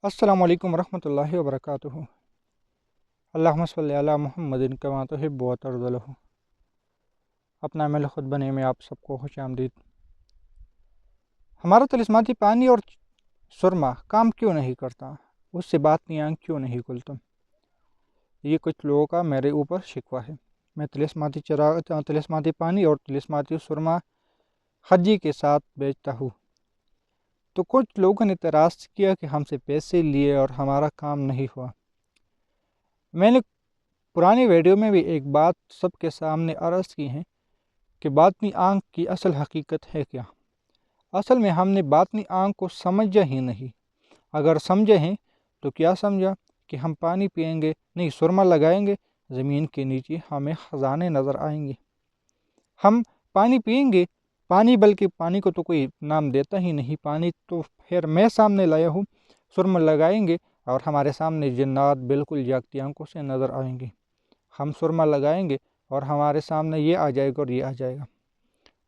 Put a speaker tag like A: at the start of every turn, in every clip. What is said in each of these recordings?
A: السلام علیکم ورحمۃ اللہ وبرکاتہ۔ اللہم صلی علی محمد کما تحب و ترضى۔ اپنا عمل خود بنے میں آپ سب کو خوش آمدید۔ ہمارا طلسماتی پانی اور سرما کام کیوں نہیں کرتا؟ اس سے بات نہیں کیوں نہیں کھلتا؟ یہ کچھ لوگوں کا میرے اوپر شکوہ ہے۔ میں طلسماتی پانی اور طلسماتی سرما حجی کے ساتھ بیچتا ہوں، تو کچھ لوگوں نے اعتراض کیا کہ ہم سے پیسے لیے اور ہمارا کام نہیں ہوا۔ میں نے پرانی ویڈیو میں بھی ایک بات سب کے سامنے عرض کی ہے کہ باطنی آنکھ کی اصل حقیقت ہے کیا؟ اصل میں ہم نے باطنی آنکھ کو سمجھا ہی نہیں۔ اگر سمجھے ہیں تو کیا سمجھا کہ ہم پانی پئیں گے، نہیں سرما لگائیں گے، زمین کے نیچے ہمیں خزانے نظر آئیں گے۔ ہم پانی پئیں گے، بلکہ پانی کو تو کوئی نام دیتا ہی نہیں، پانی تو پھر میں سامنے لایا ہوں۔ سرما لگائیں گے اور ہمارے سامنے جنات بالکل جاگتی آنکھوں سے نظر آئیں گے۔ ہم سرما لگائیں گے اور ہمارے سامنے یہ آ جائے گا اور یہ آ جائے گا۔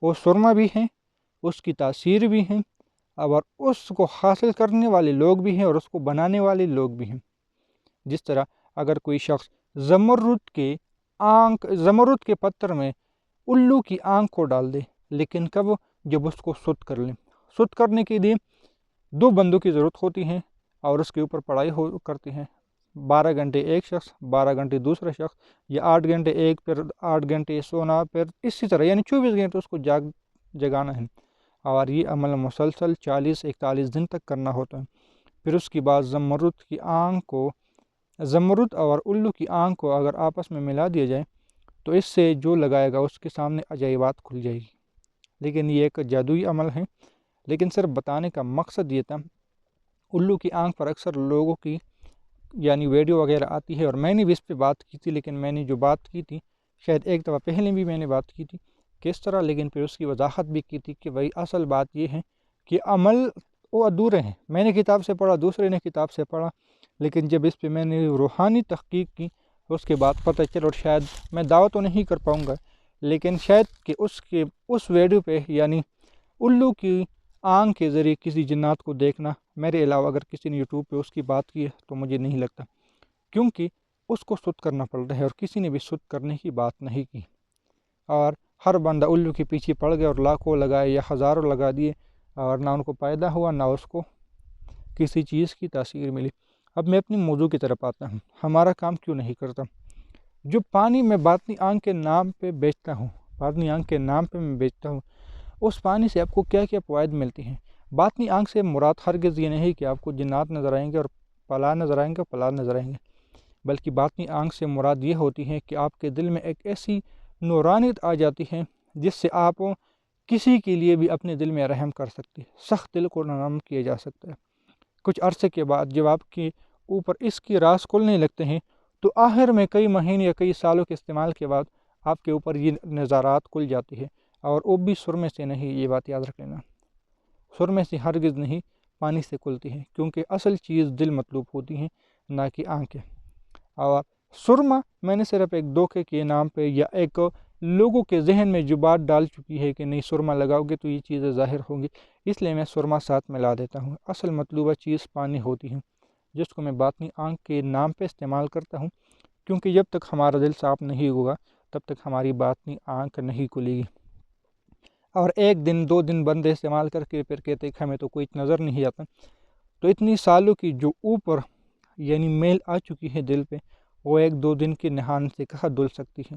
A: وہ سرما بھی ہیں، اس کی تاثیر بھی ہیں، اور اس کو حاصل کرنے والے لوگ بھی ہیں اور اس کو بنانے والے لوگ بھی ہیں۔ جس طرح اگر کوئی شخص زمرد کے پتھر میں الو کی آنکھ کو ڈال دے، لیکن کب؟ جب اس کو سوت کر لیں۔ سوت کرنے کے لیے 2 بندوں کی ضرورت ہوتی ہے اور اس کے اوپر پڑھائی کرتی ہے۔ 12 گھنٹے ایک شخص، 12 گھنٹے دوسرا شخص، یا 8 گھنٹے ایک، پھر 8 گھنٹے سونا، پھر اسی طرح یعنی 24 گھنٹے اس کو جگانا ہے، اور یہ عمل مسلسل 40-41 دن تک کرنا ہوتا ہے۔ پھر اس کے بعد زمرد اور الو کی آنکھ کو اگر آپس میں ملا دیا جائے تو اس سے جو لگائے گا اس کے سامنے عجائبات کھل جائے گی۔ لیکن یہ ایک جادوئی عمل ہے، لیکن صرف بتانے کا مقصد یہ تھا۔ الو کی آنکھ پر اکثر لوگوں کی یعنی ویڈیو وغیرہ آتی ہے، اور میں نے بھی اس پہ بات کی تھی، لیکن میں نے جو بات کی تھی شاید ایک دفعہ پہلے بھی میں نے بات کی تھی کس طرح، لیکن پھر اس کی وضاحت بھی کی تھی کہ بھائی اصل بات یہ ہے کہ عمل وہ ادھورے ہیں۔ میں نے کتاب سے پڑھا، دوسرے نے کتاب سے پڑھا، لیکن جب اس پہ میں نے روحانی تحقیق کی اس کے بعد پتہ چلا، اور شاید میں دعویٰ تو نہیں کر پاؤں گا، لیکن شاید کہ اس ویڈیو پہ یعنی الو کی آنکھ کے ذریعے کسی جنات کو دیکھنا، میرے علاوہ اگر کسی نے یوٹیوب پہ اس کی بات کی ہے تو مجھے نہیں لگتا، کیونکہ اس کو سود کرنا پڑ رہا ہے اور کسی نے بھی سود کرنے کی بات نہیں کی۔ اور ہر بندہ الو کے پیچھے پڑ گیا اور لاکھوں لگائے یا ہزاروں لگا دیے، اور نہ ان کو پیدا ہوا نہ اس کو کسی چیز کی تاثیر ملی۔ اب میں اپنی موضوع کی طرف آتا ہوں، ہمارا کام کیوں نہیں کرتا؟ جو پانی میں باطنی آنکھ کے نام پہ بیچتا ہوں، اس پانی سے آپ کو کیا کیا فوائد ملتی ہیں؟ باطنی آنکھ سے مراد ہرگز یہ نہیں کہ آپ کو جنات نظر آئیں گے اور پلا نظر آئیں گے، بلکہ باطنی آنکھ سے مراد یہ ہوتی ہے کہ آپ کے دل میں ایک ایسی نورانیت آ جاتی ہے جس سے آپ کسی کے لیے بھی اپنے دل میں رحم کر سکتے ہیں، سخت دل کو نرم کیا جا سکتا ہے۔ کچھ عرصے کے بعد جب آپ کے اوپر اس کی راز کھلنے لگتے ہیں تو آخر میں کئی مہینے یا کئی سالوں کے استعمال کے بعد آپ کے اوپر یہ نظارات کھل جاتی ہے، اور وہ بھی سرمے سے نہیں، یہ بات یاد رکھ لینا، سرمے سے ہرگز نہیں، پانی سے کھلتی ہے، کیونکہ اصل چیز دل مطلوب ہوتی ہے نہ کہ آنکھیں۔ اور سرما میں نے صرف ایک دھوکے کے نام پہ یا ایک لوگوں کے ذہن میں جو بات ڈال چکی ہے کہ نہیں سرما لگاؤ گے تو یہ چیزیں ظاہر ہوں گی، اس لیے میں سرما ساتھ ملا دیتا ہوں۔ اصل مطلوبہ چیز پانی ہوتی ہے، جس کو میں باطنی آنکھ کے نام پہ استعمال کرتا ہوں، کیونکہ جب تک ہمارا دل صاف نہیں ہوگا تب تک ہماری باطنی آنکھ نہیں کھلے گی۔ اور 1 دن 2 دن بندے استعمال کر کے پھر کہتے کہ ہمیں تو کوئی نظر نہیں آتا، تو اتنی سالوں کی جو اوپر یعنی میل آ چکی ہے دل پہ، وہ 1-2 دن کے نہانے سے کہاں دھل سکتی ہے؟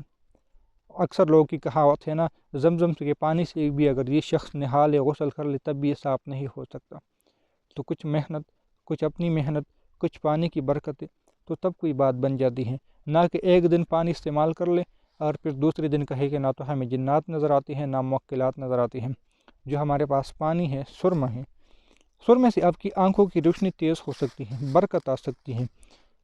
A: اکثر لوگوں کی کہاوت ہے نا، زمزم کے پانی سے بھی اگر یہ شخص نہا لے، غسل کر لے، تب بھی یہ صاف نہیں ہو سکتا۔ تو کچھ محنت، کچھ اپنی محنت، کچھ پانی کی برکتیں، تو تب کوئی بات بن جاتی ہے، نہ کہ 1 دن پانی استعمال کر لے اور پھر دوسرے دن کہے کہ نہ تو ہمیں جنات نظر آتی ہیں نہ موکلات نظر آتی ہیں۔ جو ہمارے پاس پانی ہے، سرما ہے، سرمے سے آپ کی آنکھوں کی روشنی تیز ہو سکتی ہے، برکت آ سکتی ہے،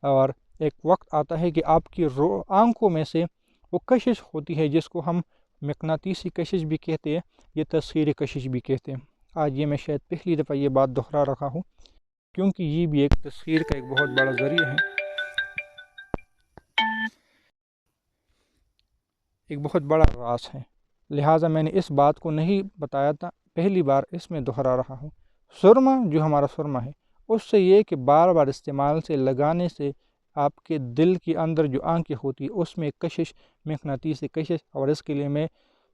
A: اور ایک وقت آتا ہے کہ آپ کی آنکھوں میں سے وہ کشش ہوتی ہے جس کو ہم مقناطیسی کشش بھی کہتے ہیں، یہ تصویری کشش بھی کہتے ہیں۔ آج یہ میں شاید پہلی دفعہ یہ بات دہرا رہا ہوں، کیونکہ یہ بھی ایک تصویر کا ایک بہت بڑا ذریعہ ہے، ایک بہت بڑا راز ہے، لہٰذا میں نے اس بات کو نہیں بتایا تھا، پہلی بار اس میں دہرا رہا ہوں۔ سرما جو ہمارا سرما ہے، اس سے یہ کہ بار بار استعمال سے لگانے سے آپ کے دل کے اندر جو آنکھیں ہوتی ہے اس میں کشش، مقناطیسی کشش، اور اس کے لیے میں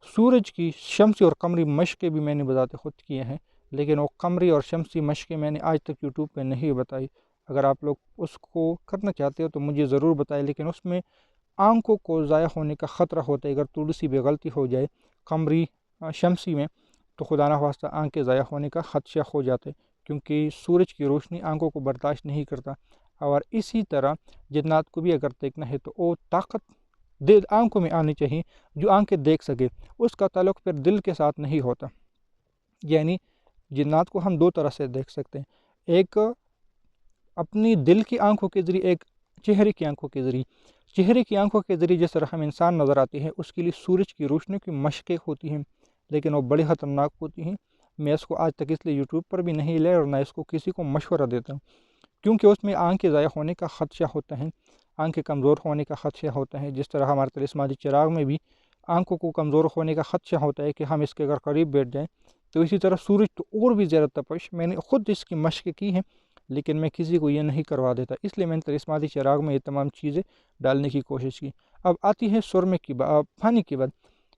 A: سورج کی شمسی اور قمری مشقیں بھی میں نے بذات خود کیے ہیں، لیکن وہ قمری اور شمسی مشقیں میں نے آج تک یوٹیوب پہ نہیں بتائی۔ اگر آپ لوگ اس کو کرنا چاہتے ہو تو مجھے ضرور بتائیں، لیکن اس میں آنکھوں کو ضائع ہونے کا خطرہ ہوتا ہے۔ اگر تھوڑی سی بھی غلطی ہو جائے قمری شمسی میں تو خدا نہ خواستہ آنکھیں ضائع ہونے کا خدشہ ہو جاتا ہے، کیونکہ سورج کی روشنی آنکھوں کو برداشت نہیں کرتا۔ اور اسی طرح جنات کو بھی اگر دیکھنا ہے تو وہ طاقت آنکھوں میں آنی چاہیے جو آنکھیں دیکھ سکے، اس کا تعلق پھر دل کے ساتھ نہیں ہوتا۔ یعنی جنات کو ہم دو طرح سے دیکھ سکتے ہیں، ایک اپنی دل کی آنکھوں کے ذریعے، ایک چہرے کی آنکھوں کے ذریعے۔ چہرے کی آنکھوں کے ذریعے جس طرح ہم انسان نظر آتے ہیں اس کے لیے سورج کی روشنی کی مشقیں ہوتی ہیں، لیکن وہ بڑی خطرناک ہوتی ہیں۔ میں اس کو آج تک اس لیے یوٹیوب پر بھی نہیں لے اور نہ اس کو کسی کو مشورہ دیتا ہوں، کیونکہ اس میں آنکھیں ضائع ہونے کا خدشہ ہوتا ہے، آنکھیں کمزور ہونے کا خدشہ ہوتا ہے۔ جس طرح ہمارے طلسماتی چراغ میں بھی آنکھوں کو کمزور ہونے کا خدشہ ہوتا ہے کہ ہم اس کے اگر قریب بیٹھ جائیں، تو اسی طرح سورج تو اور بھی زیادہ تپش۔ میں نے خود اس کی مشق کی ہے، لیکن میں کسی کو یہ نہیں کروا دیتا، اس لیے میں نے طلسماتی چراغ میں یہ تمام چیزیں ڈالنے کی کوشش کی۔ اب آتی ہے سرمے کی پانی کی بات،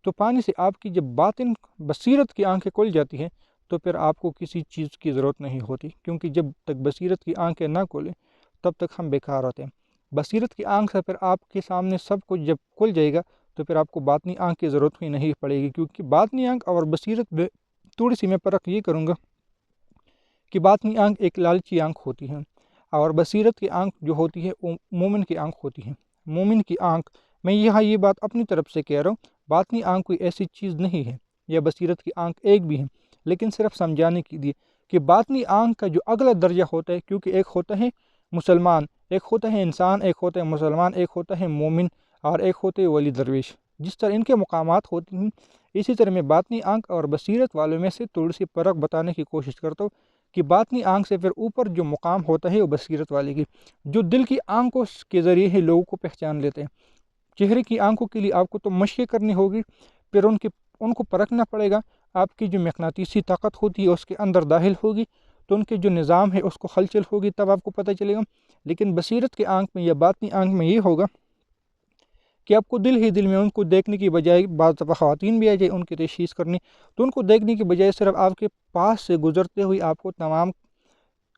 A: تو پانی سے آپ کی جب باطن بصیرت کی آنکھیں کھل جاتی ہیں تو پھر آپ کو کسی چیز کی ضرورت نہیں ہوتی، کیونکہ جب تک بصیرت کی آنکھیں نہ کھلیں تب تک ہم بیکار ہوتے ہیں۔ بصیرت کی آنکھ سے پھر آپ کے سامنے سب کچھ جب کھل جائے گا تو پھر آپ کو باطنی آنکھ کی ضرورت ہی نہیں پڑے گی، کیونکہ باطنی آنکھ اور بصیرت تھوڑی سی میں فرق یہ کروں گا کہ باطنی آنکھ ایک لالچی آنکھ ہوتی ہے، اور بصیرت کی آنکھ جو ہوتی ہے وہ مومن کی آنکھ ہوتی ہے۔ مومن کی آنکھ، میں یہاں یہ بات اپنی طرف سے کہہ رہا ہوں، باطنی آنکھ کوئی ایسی چیز نہیں ہے، یا بصیرت کی آنکھ ایک بھی ہے، لیکن صرف سمجھانے کے لیے کہ باطنی آنکھ کا جو اگلا درجہ ہوتا ہے، کیونکہ ایک ہوتا ہے مسلمان، ایک ہوتا ہے انسان، ایک ہوتا ہے مسلمان، ایک ہوتا ہے مومن، اور ایک ہوتے ہے ولی درویش۔ جس طرح ان کے مقامات ہوتے ہیں، اسی طرح میں باطنی آنکھ اور بصیرت والوں میں سے تھوڑی سی فرق بتانے کی کوشش کرتا ہوں کہ باطنی آنکھ سے پھر اوپر جو مقام ہوتا ہے وہ بصیرت والے کی، جو دل کی آنکھوں کے ذریعے ہی لوگوں کو پہچان لیتے ہیں۔ چہرے کی آنکھوں کے لیے آپ کو تو مشقیں کرنی ہوگی، پھر ان کو پرکھنا پڑے گا، آپ کی جو مقناطیسی طاقت ہوتی ہے اس کے اندر داخل ہوگی تو ان کے جو نظام ہے اس کو ہلچل ہوگی، تب آپ کو پتہ چلے گا۔ لیکن بصیرت کے آنکھ میں یا باطنی آنکھ میں یہ ہوگا کہ آپ کو دل ہی دل میں ان کو دیکھنے کی بجائے، بعض دفعہ خواتین بھی آ جائے ان کی تشخیص کرنی، تو ان کو دیکھنے کی بجائے صرف آپ کے پاس سے گزرتے ہوئے آپ کو تمام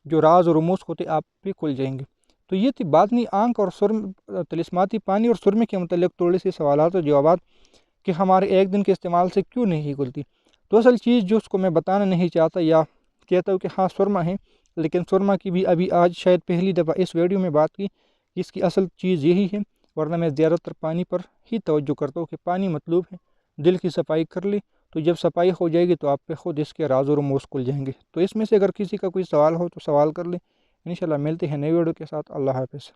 A: جو راز و رموز ہوتے آپ پہ کھل جائیں گے۔ تو یہ تھی باطنی آنکھ اور طلسماتی پانی اور سرمے کے متعلق تھوڑے سے سوالات و جوابات کہ ہمارے ایک دن کے استعمال سے کیوں نہیں کھلتی۔ تو اصل چیز جو اس کو میں بتانا نہیں چاہتا، یا کہتا ہوں کہ ہاں سرما ہے، لیکن سرما کی بھی ابھی آج شاید پہلی دفعہ اس ویڈیو میں بات کی، اس کی اصل چیز یہی ہے، ورنہ میں زیادہ تر پانی پر ہی توجہ کرتا ہوں کہ پانی مطلوب ہے، دل کی صفائی کر لی تو جب صفائی ہو جائے گی تو آپ پہ خود اس کے راز و رموز کھل جائیں گے۔ تو اس میں سے اگر کسی کا کوئی سوال ہو تو سوال کر لیں، انشاءاللہ ملتے ہیں نئے ویڈیو کے ساتھ۔ اللہ حافظ۔